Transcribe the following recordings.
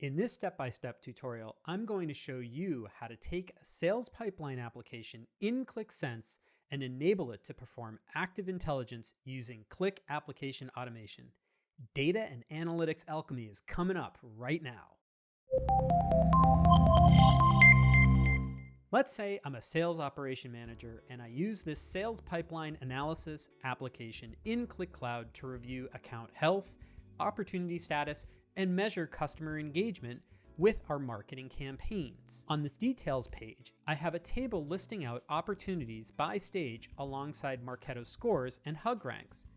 In this step-by-step tutorial, I'm going to show you how to take a sales pipeline application in ClickSense and enable it to perform active intelligence using Click Application Automation. Data and analytics alchemy is coming up right now. Let's say I'm a sales operation manager and I use this sales pipeline analysis application in ClickCloud to review account health, opportunity status, and measure customer engagement with our marketing campaigns. On this details page, I have a table listing out opportunities by stage alongside Marketo scores and Hug ranks.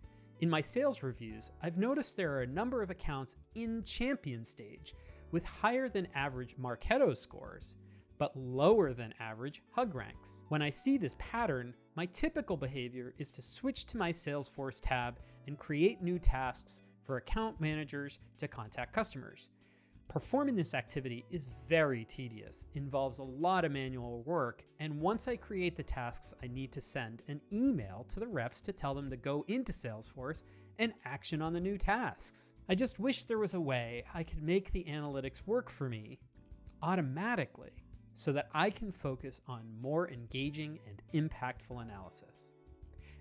In my sales reviews, I've noticed there are a number of accounts in champion stage with higher than average Marketo scores, but lower than average Hug ranks. When I see this pattern, my typical behavior is to switch to my Salesforce tab and create new tasks for account managers to contact customers. Performing this activity is very tedious, involves a lot of manual work, and once I create the tasks, I need to send an email to the reps to tell them to go into Salesforce and action on the new tasks. I just wish there was a way I could make the analytics work for me automatically so that I can focus on more engaging and impactful analysis.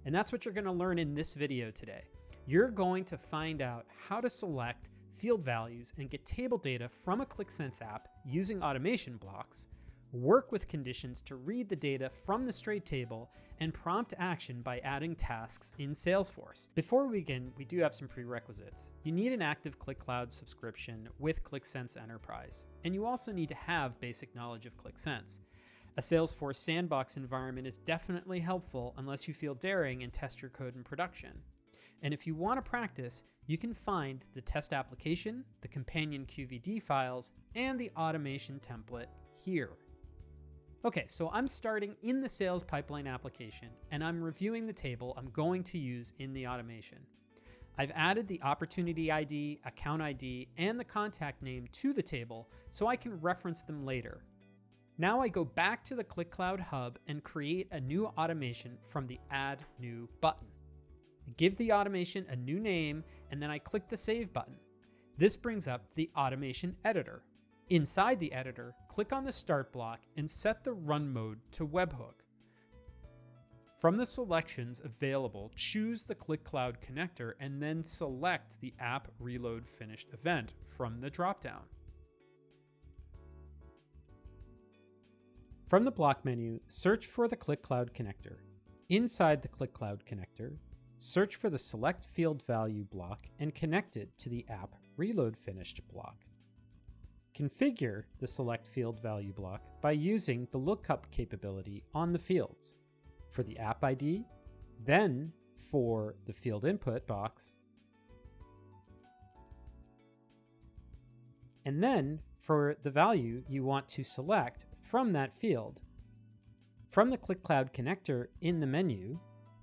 And that's what you're going to learn in this video today. You're going to find out how to select field values and get table data from a ClickSense app using automation blocks, work with conditions to read the data from the straight table, and prompt action by adding tasks in Salesforce. Before we begin, we do have some prerequisites. You need an active ClickCloud subscription with ClickSense Enterprise, and you also need to have basic knowledge of ClickSense. A Salesforce sandbox environment is definitely helpful unless you feel daring and test your code in production. And if you want to practice, you can find the test application, the companion QVD files, and the automation template here. Okay, so I'm starting in the sales pipeline application, and I'm reviewing the table I'm going to use in the automation. I've added the opportunity ID, account ID, and the contact name to the table so I can reference them later. Now I go back to the ClickCloud Hub and create a new automation from the Add New button. I give the automation a new name, and then I click the Save button. This brings up the automation editor. Inside the editor, click on the Start block and set the run mode to Webhook. From the selections available, choose the ClickCloud connector and then select the App Reload Finished event from the dropdown. From the block menu, search for the ClickCloud connector. Inside the ClickCloud connector, search for the Select Field Value block and connect it to the App Reload Finished block. Configure the Select Field Value block by using the lookup capability on the fields for the app ID, then for the field input box, and then for the value you want to select from that field. From the ClickCloud connector in the menu,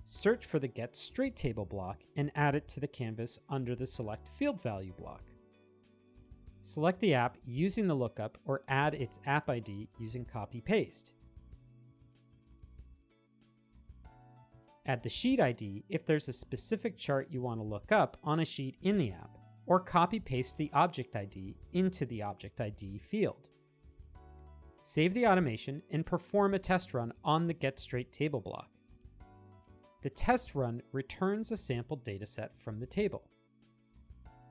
search for the Get Straight Table block and add it to the canvas under the Select Field Value block. Select the app using the lookup or add its app ID using copy-paste. Add the sheet ID if there's a specific chart you want to look up on a sheet in the app, or copy-paste the object ID into the object ID field. Save the automation and perform a test run on the Get Straight Table block. The test run returns a sample dataset from the table.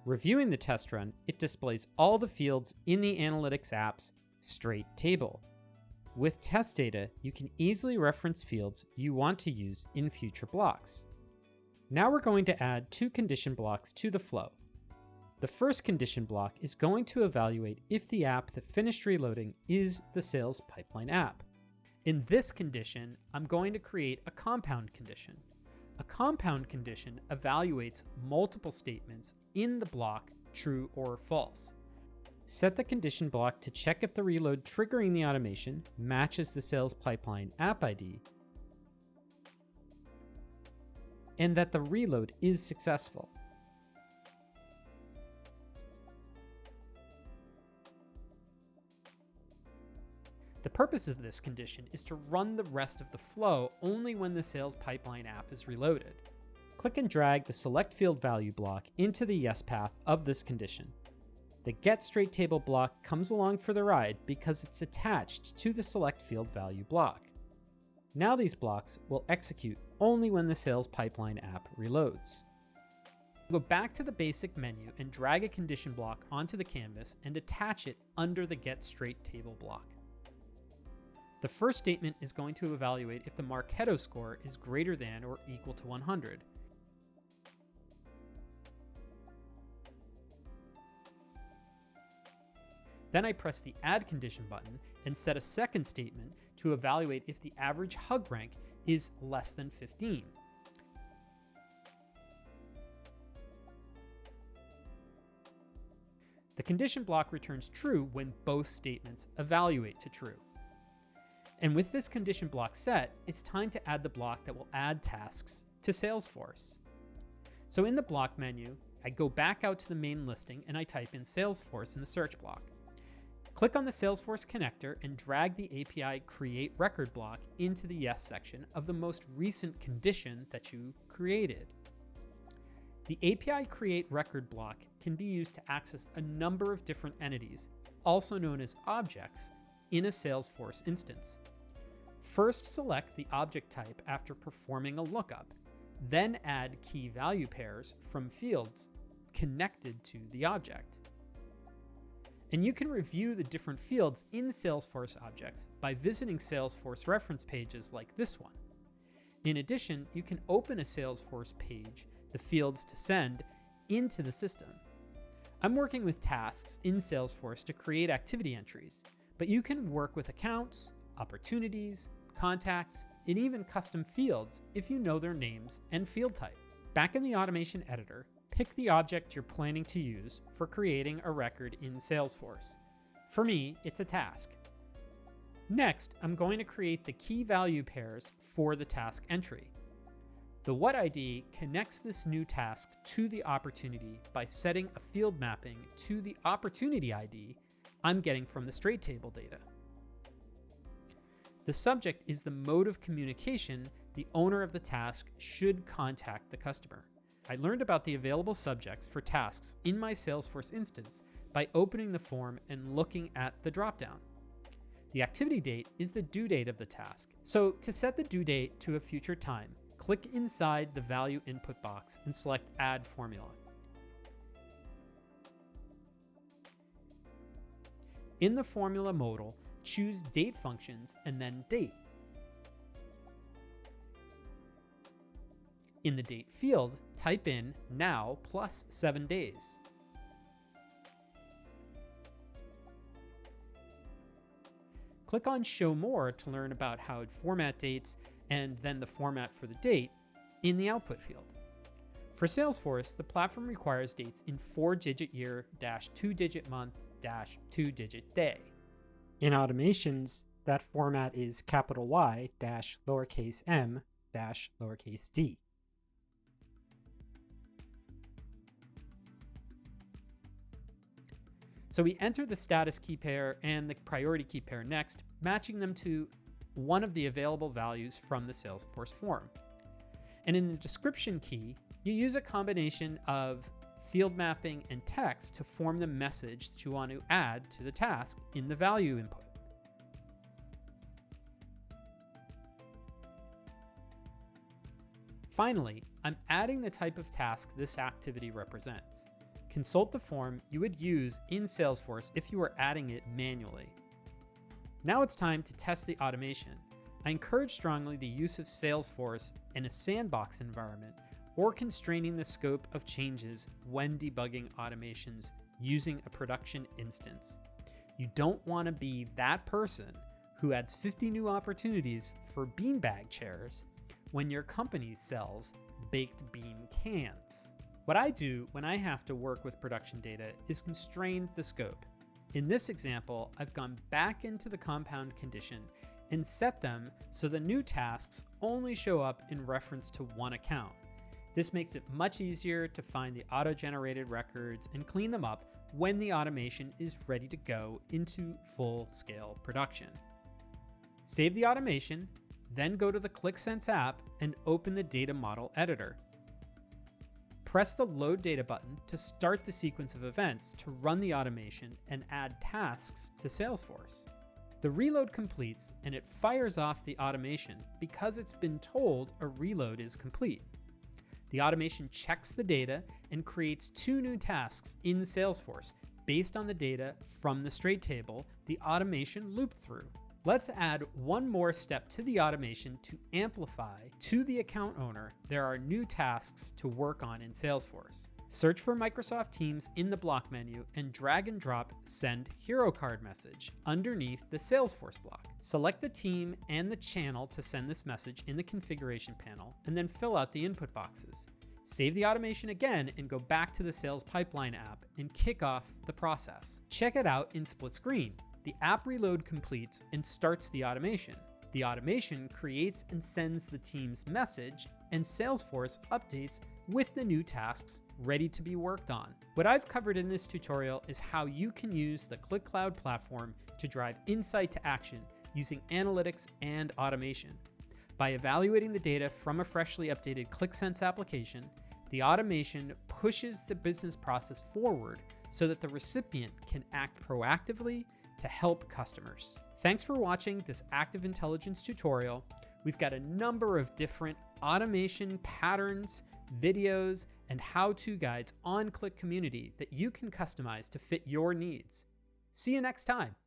Reviewing the test run, it displays all the fields in the Analytics app's straight table. With test data, you can easily reference fields you want to use in future blocks. Now we're going to add two condition blocks to the flow. The first condition block is going to evaluate if the app that finished reloading is the sales pipeline app. In this condition, I'm going to create a compound condition. A compound condition evaluates multiple statements in the block, true or false. Set the condition block to check if the reload triggering the automation matches the sales pipeline app ID and that the reload is successful. The purpose of this condition is to run the rest of the flow only when the sales pipeline app is reloaded. Click and drag the Select Field Value block into the Yes path of this condition. The getStraightTable block comes along for the ride because it's attached to the selectFieldValue block. Now these blocks will execute only when the sales pipeline app reloads. Go back to the basic menu and drag a condition block onto the canvas and attach it under the getStraightTable block. The first statement is going to evaluate if the Marketo score is greater than or equal to 100. Then I press the Add Condition button and set a second statement to evaluate if the average hug rank is less than 15. The condition block returns true when both statements evaluate to true. And with this condition block set, it's time to add the block that will add tasks to Salesforce. So in the block menu, I go back out to the main listing and I type in Salesforce in the search block. Click on the Salesforce connector and drag the API Create Record block into the Yes section of the most recent condition that you created. The API Create Record block can be used to access a number of different entities, also known as objects, in a Salesforce instance. First, select the object type after performing a lookup, then add key value pairs from fields connected to the object. And you can review the different fields in Salesforce objects by visiting Salesforce reference pages like this one. In addition, you can open a Salesforce page, the fields to send, into the system. I'm working with tasks in Salesforce to create activity entries, but you can work with accounts, opportunities, contacts, and even custom fields if you know their names and field type. Back in the automation editor, pick the object you're planning to use for creating a record in Salesforce. For me, it's a task. Next, I'm going to create the key value pairs for the task entry. The What ID connects this new task to the opportunity by setting a field mapping to the opportunity ID I'm getting from the StraightTable data. The subject is the mode of communication the owner of the task should contact the customer. I learned about the available subjects for tasks in my Salesforce instance by opening the form and looking at the dropdown. The activity date is the due date of the task. So to set the due date to a future time, click inside the value input box and select Add Formula. In the formula modal, choose Date Functions and then Date. In the Date field, type in now plus 7 days. Click on Show More to learn about how it format dates and then the format for the date in the output field. For Salesforce, the platform requires dates in 4-digit year, 2-digit month, 2-digit day. In automations, that format is capital Y lowercase m lowercase d. So we enter the status key pair and the priority key pair next, matching them to one of the available values from the Salesforce form. And in the description key, you use a combination of field mapping and text to form the message that you want to add to the task in the value input. Finally, I'm adding the type of task this activity represents. Consult the form you would use in Salesforce if you were adding it manually. Now it's time to test the automation. I encourage strongly the use of Salesforce in a sandbox environment or constraining the scope of changes when debugging automations using a production instance. You don't want to be that person who adds 50 new opportunities for beanbag chairs when your company sells baked bean cans. What I do when I have to work with production data is constrain the scope. In this example, I've gone back into the compound condition and set them so the new tasks only show up in reference to one account. This makes it much easier to find the auto-generated records and clean them up when the automation is ready to go into full-scale production. Save the automation, then go to the ClickSense app and open the data model editor. Press the Load Data button to start the sequence of events to run the automation and add tasks to Salesforce. The reload completes and it fires off the automation because it's been told a reload is complete. The automation checks the data and creates 2 new tasks in Salesforce based on the data from the straight table the automation looped through. Let's add one more step to the automation to amplify to the account owner there are new tasks to work on in Salesforce. Search for Microsoft Teams in the block menu and drag and drop Send Hero Card message underneath the Salesforce block. Select the team and the channel to send this message in the configuration panel and then fill out the input boxes. Save the automation again and go back to the Sales Pipeline app and kick off the process. Check it out in split screen. The app reload completes and starts the automation. The automation creates and sends the team's message, and Salesforce updates with the new tasks ready to be worked on. What I've covered in this tutorial is how you can use the ClickCloud platform to drive insight to action using analytics and automation. By evaluating the data from a freshly updated ClickSense application, the automation pushes the business process forward so that the recipient can act proactively to help customers. Thanks for watching this Active Intelligence tutorial. We've got a number of different automation patterns, videos, and how-to guides on Click Community that you can customize to fit your needs. See you next time.